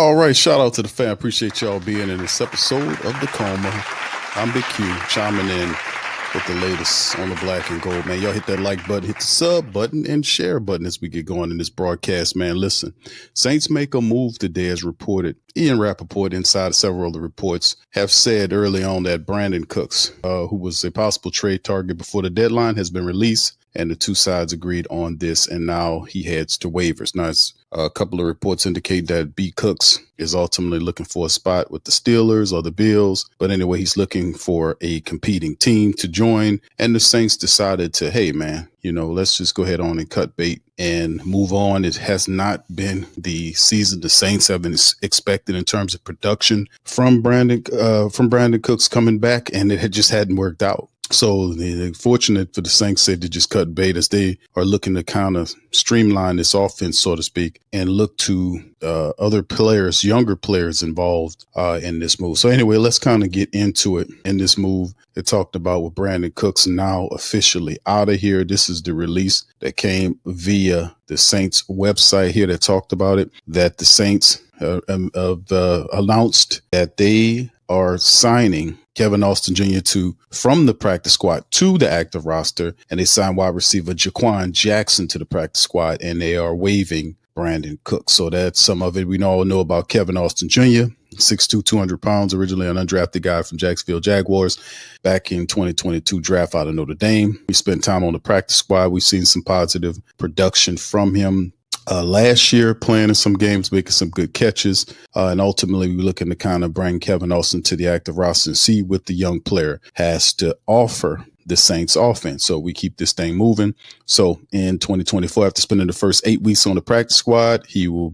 All right, shout out to the fan. Appreciate y'all being in this episode of the Coma. I'm Big Q, chiming in with the latest on the black and gold, man. Y'all hit that like button, hit the sub button, and share button as we get going in this broadcast, man. Listen, Saints make a move today as reported. Ian Rappaport, inside several of the reports, have said early on that Brandin Cooks, who was a possible trade target before the deadline, has been released. And the two sides agreed on this, and now he heads to waivers. Now, a couple of reports indicate that B. Cooks is ultimately looking for a spot with the Steelers or the Bills. But anyway, he's looking for a competing team to join. And the Saints decided to, hey, man, let's just go ahead on and cut bait and move on. It has not been the season the Saints have been expected in terms of production from Brandin Cooks coming back, and it just hadn't worked out. So the fortunate for the Saints said to just cut bait as they are looking to kind of streamline this offense, so to speak, and look to other players, younger players involved in this move. So anyway, let's kind of get into it. In this move, they talked about with Brandin Cooks now officially out of here. This is the release that came via the Saints website here that talked about it, that the Saints announced that they are signing Kevin Austin Jr. from the practice squad to the active roster, and they signed wide receiver Jaquan Jackson to the practice squad, and they are waiving Brandin Cooks. So that's some of it. We all know about Kevin Austin Jr., 6'2", 200 pounds, originally an undrafted guy from Jacksonville Jaguars back in 2022 draft out of Notre Dame. We spent time on the practice squad. We've seen some positive production from him. Last year, playing in some games, making some good catches, and ultimately we're looking to kind of bring Kevin Austin to the active roster and see what the young player has to offer the Saints offense. So we keep this thing moving. So in 2024, after spending the first 8 weeks on the practice squad, he will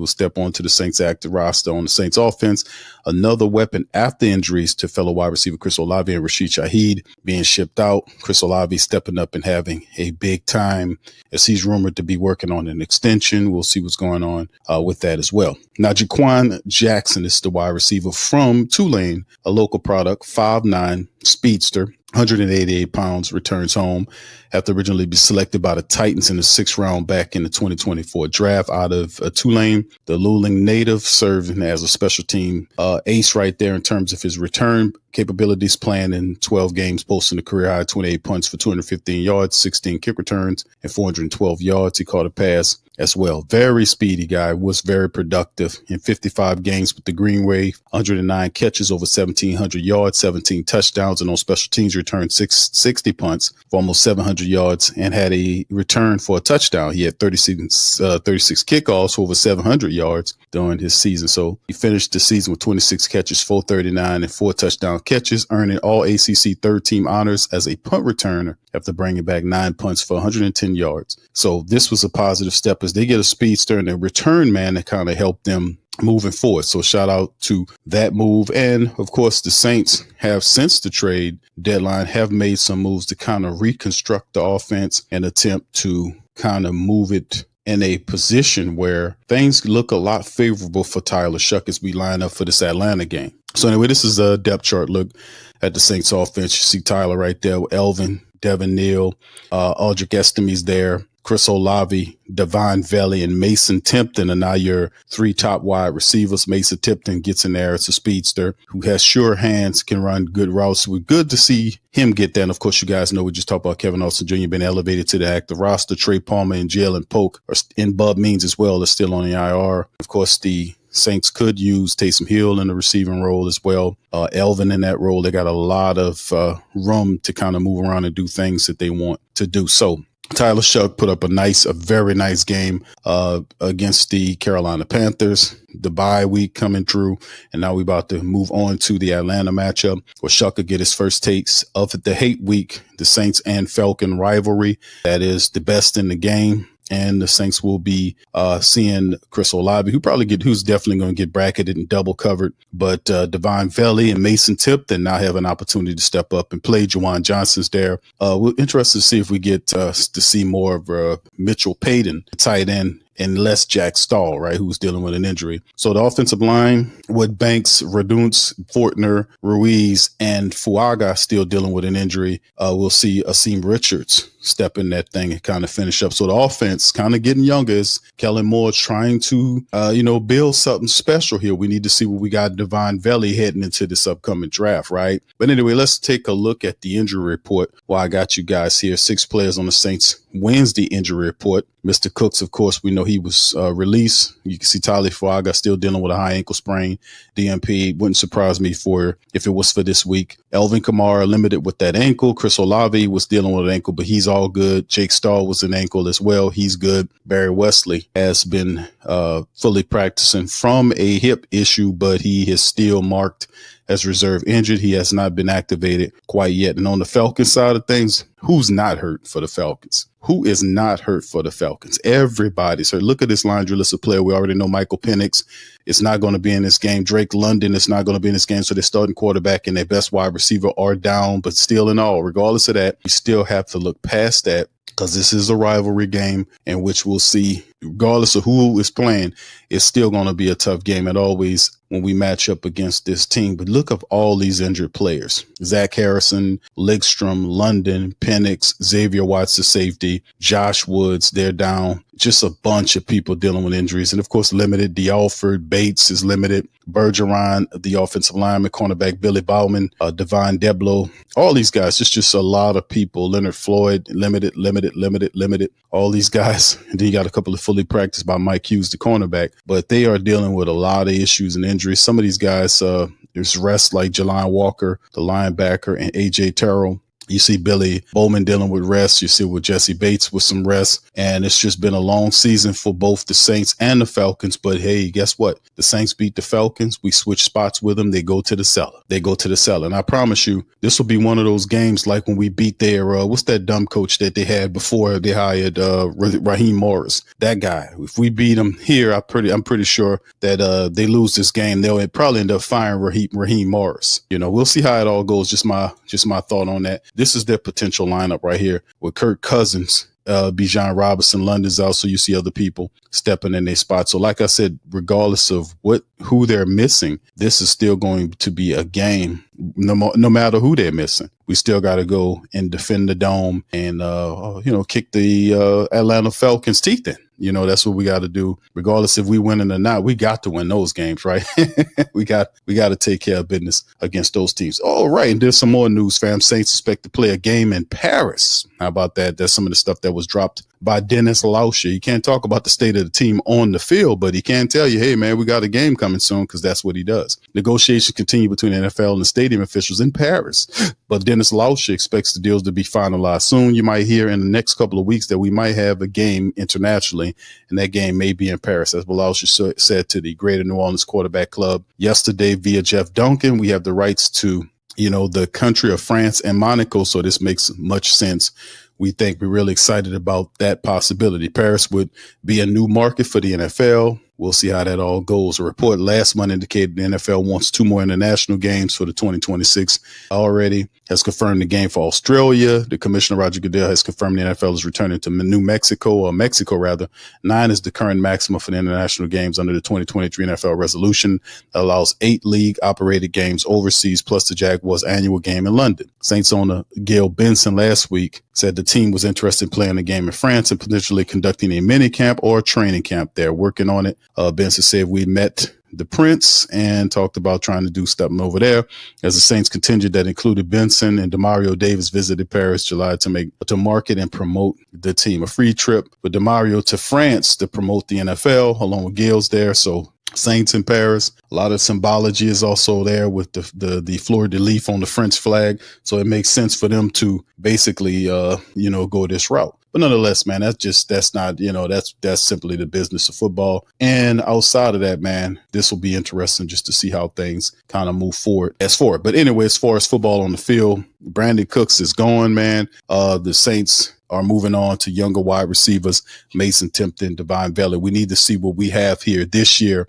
step onto the Saints active roster on the Saints offense. Another weapon after injuries to fellow wide receiver Chris Olave and Rashid Shaheed being shipped out. Chris Olave stepping up and having a big time as he's rumored to be working on an extension. We'll see what's going on with that as well. Now, Jaquan Jackson is the wide receiver from Tulane, a local product, 5'9", speedster. 188 pounds, returns home after originally be selected by the Titans in the 6th round back in the 2024 draft out of Tulane. The Luling native serving as a special team ace right there in terms of his return capabilities, playing in 12 games, posting a career high 28 punts for 215 yards, 16 kick returns, and 412 yards. He caught a pass as well. Very speedy guy, was very productive in 55 games with the Green Wave, 109 catches, over 1,700 yards, 17 touchdowns, and on special teams returned 60 punts for almost 700 yards and had a return for a touchdown. He had 36 kickoffs for over 700 yards during his season. So he finished the season with 26 catches, 439, and 4 touchdown catches, earning all ACC third team honors as a punt returner after bringing back 9 punts for 110 yards. So this was a positive step as they get a speedster and a return man that kind of helped them moving forward. So shout out to that move. And of course, the Saints have, since the trade deadline, have made some moves to kind of reconstruct the offense and attempt to kind of move it in a position where things look a lot favorable for Tyler Shuck as we line up for this Atlanta game. So anyway, this is a depth chart look at the Saints offense. You see Tyler right there with Elvin, Devin Neal, Aldrich Esteme's there, Chris Olave, Devon Valley, and Mason Tipton are now your 3 top wide receivers. Mason Tipton gets in there. It's a speedster who has sure hands, can run good routes. We're good to see him get there. And of course, you guys know we just talked about Kevin Austin Jr. being elevated to the active roster. Trey Palmer and Jalen Polk are in Bub Means as well. They're still on the IR. Of course, the Saints could use Taysom Hill in the receiving role as well. Elvin in that role. They got a lot of room to kind of move around and do things that they want to do. So Tyler Shuck put up a very nice game against the Carolina Panthers. The bye week coming through, and now we're about to move on to the Atlanta matchup where Shuck could get his first takes of the hate week, the Saints and Falcon rivalry. That is the best in the game. And the Saints will be seeing Chris Olave, who's definitely going to get bracketed and double covered. But Devon Valley and Mason Tipton now have an opportunity to step up and play. Juwan Johnson's there. We're interested to see if we get to see more of Mitchell Payton, tight end, unless Jack Stahl, right, who's dealing with an injury. So the offensive line with Banks, Radunz, Fortner, Ruiz, and Fuaga still dealing with an injury. We'll see Asim Richards step in that thing and kind of finish up. So the offense kind of getting younger as Kellen Moore's trying to, build something special here. We need to see what we got Devon Valley heading into this upcoming draft, right? But anyway, let's take a look at the injury report while I got you guys here. 6 players on the Saints Wednesday injury report. Mr. Cooks, of course, we know he was released. You can see Tyler Fuaga still dealing with a high ankle sprain. DMP wouldn't surprise me if it was for this week. Elvin Kamara limited with that ankle. Chris Olave was dealing with an ankle, but he's all good. Jake Stahl was an ankle as well. He's good. Barry Wesley has been fully practicing from a hip issue, but he is still marked as reserve injured. He has not been activated quite yet. And on the Falcons side of things, who's not hurt for the Falcons? Who is not hurt for the Falcons? Everybody's hurt. Look at this laundry list of players. We already know Michael Penix is not going to be in this game. Drake London is not going to be in this game. So their starting quarterback and their best wide receiver are down, but still in all, regardless of that, you still have to look past that, because this is a rivalry game in which we'll see, regardless of who is playing, it's still going to be a tough game. And always when we match up against this team. But look at all these injured players. Zach Harrison, Lickstrom, London, Penix, Xavier Watts, the safety, Josh Woods, they're down. Just a bunch of people dealing with injuries. And of course, limited. D'Alford, Bates is limited. Bergeron, the offensive lineman, cornerback Billy Bowman, Devon Deblo, all these guys. It's just a lot of people. Leonard Floyd, limited. All these guys. And then you got a couple of fully practiced by Mike Hughes, the cornerback. But they are dealing with a lot of issues and injuries. Some of these guys, there's rest like Jelani Walker, the linebacker, and AJ Terrell. You see Billy Bowman dealing with rest. You see with Jesse Bates with some rest. And it's just been a long season for both the Saints and the Falcons. But hey, guess what? The Saints beat the Falcons. We switch spots with them. They go to the cellar. And I promise you, this will be one of those games like when we beat their, what's that dumb coach that they had before they hired Raheem Morris? That guy. If we beat him here, I'm pretty sure that they lose this game. They'll probably end up firing Raheem Morris. We'll see how it all goes. Just my thought on that. This is their potential lineup right here with Kirk Cousins, Bijan Robinson, London's out. So you see other people stepping in their spot. So like I said, regardless of who they're missing, this is still going to be a game. No matter who they're missing, we still got to go and defend the dome and, kick the Atlanta Falcons' teeth in. That's what we got to do. Regardless if we winning or not, we got to win those games, right? we got to take care of business against those teams. All right. And there's some more news, fam. Saints expect to play a game in Paris. How about that? That's some of the stuff that was dropped by Dennis Lauscher. He can't talk about the state of the team on the field, but he can tell you, hey, man, we got a game coming soon, because that's what he does. Negotiations continue between the NFL and the stadium officials in Paris, but Dennis Lauscher expects the deals to be finalized soon. You might hear in the next couple of weeks that we might have a game internationally, and that game may be in Paris. That's what Lauscher said to the Greater New Orleans Quarterback Club yesterday via Jeff Duncan. We have the rights to, the country of France and Monaco, so this makes much sense. We think we're really excited about that possibility. Paris would be a new market for the NFL. We'll see how that all goes. A report last month indicated the NFL wants 2 more international games for the 2026 already. Has confirmed the game for Australia. The commissioner, Roger Goodell, has confirmed the NFL is returning to Mexico. 9 is the current maximum for the international games under the 2023 NFL resolution that allows 8 league-operated games overseas, plus the Jaguars' annual game in London. Saints owner Gail Benson last week said the team was interested in playing a game in France and potentially conducting a mini camp or a training camp. They're working on it. Benson said we met the Prince and talked about trying to do something over there. As the Saints contingent that included Benson and Demario Davis visited Paris July to market and promote the team. A free trip with Demario to France to promote the NFL, along with Gales there. So Saints in Paris. A lot of symbology is also there with the fleur de lis on the French flag. So it makes sense for them to basically, go this route. But nonetheless, man, that's simply the business of football. And outside of that, man, this will be interesting just to see how things kind of move forward. But anyway, as far as football on the field, Brandin Cooks is gone, man. The Saints are moving on to younger wide receivers, Mason Timpton, Divine Valley. We need to see what we have here this year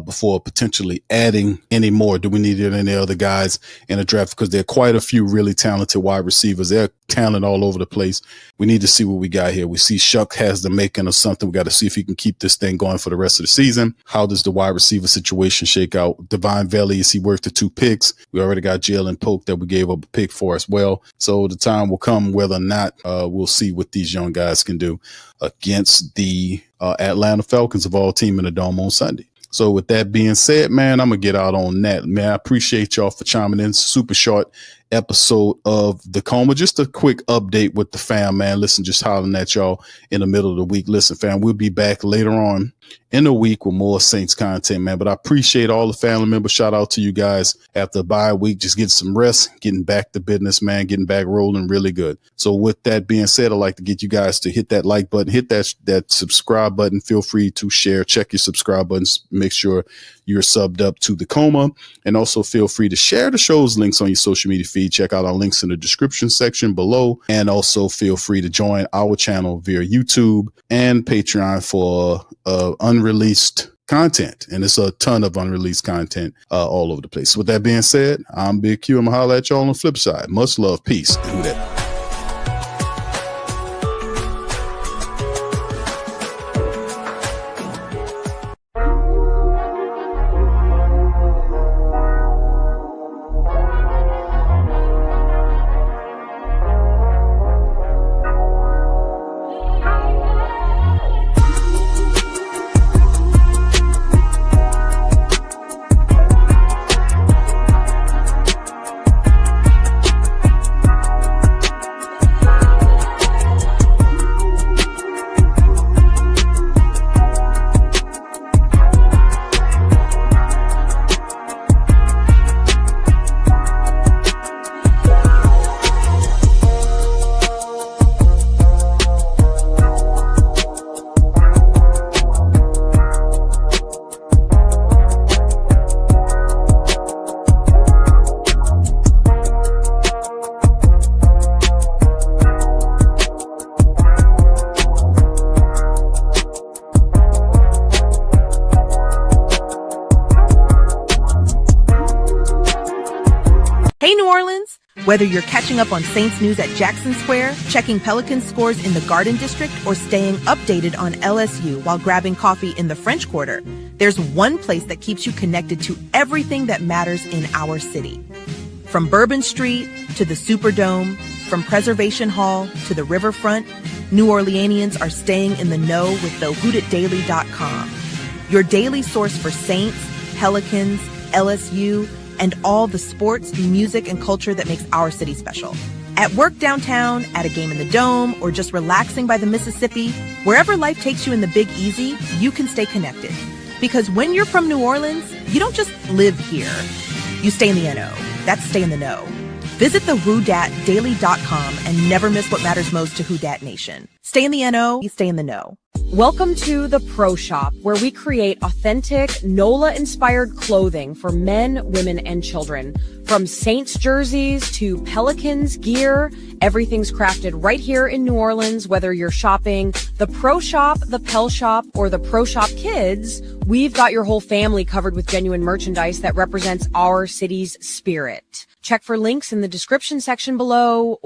before potentially adding any more. Do we need any other guys in the draft? Because there are quite a few really talented wide receivers. They're talent all over the place. We need to see what we got here. We see Shuck has the making of something. We got to see if he can keep this thing going for the rest of the season. How does the wide receiver situation shake out? Divine Valley, is he worth the 2 picks? We already got Jalen Polk that we gave up a pick for as well. So the time will come whether or not we'll see what these young guys can do against the Atlanta Falcons of all team in the Dome on Sunday. So with that being said, man, I'm going to get out on that. Man, I appreciate y'all for chiming in. Super short episode of the Coma. Just a quick update with the fam, man. Listen, just hollering at y'all in the middle of the week. Listen, fam, we'll be back later on in the week with more Saints content, man. But I appreciate all the family members. Shout out to you guys after the bye week. Just getting some rest, getting back to business, man, getting back rolling really good. So with that being said, I'd like to get you guys to hit that like button, hit that subscribe button. Feel free to share, check your subscribe buttons, make sure you're subbed up to the Coma, and also feel free to share the show's links on your social media feed. Check out our links in the description section below, and also feel free to join our channel via YouTube and Patreon for unreleased content, and it's a ton of unreleased content all over the place. So with that being said, I'm Big Q. I'm gonna holler at y'all on the flip side. Much love, peace, and who dat. Hey, New Orleans! Whether you're catching up on Saints news at Jackson Square, checking Pelicans scores in the Garden District, or staying updated on LSU while grabbing coffee in the French Quarter, there's one place that keeps you connected to everything that matters in our city. From Bourbon Street to the Superdome, from Preservation Hall to the Riverfront, New Orleanians are staying in the know with the WhoDatDaily.com, your daily source for Saints, Pelicans, LSU, and all the sports, music, and culture that makes our city special. At work downtown, at a game in the Dome, or just relaxing by the Mississippi, wherever life takes you in the Big Easy, you can stay connected. Because when you're from New Orleans, you don't just live here. You stay in the NO. That's stay in the know. Visit the WhoDatDaily.com and never miss what matters most to Who Dat Nation. Stay in the NO, you stay in the know. Welcome to the Pro Shop, where we create authentic NOLA-inspired clothing for men, women, and children. From Saints jerseys to Pelicans gear, everything's crafted right here in New Orleans. Whether you're shopping the Pro Shop, the Pel Shop, or the Pro Shop Kids, we've got your whole family covered with genuine merchandise that represents our city's spirit. Check for links in the description section below.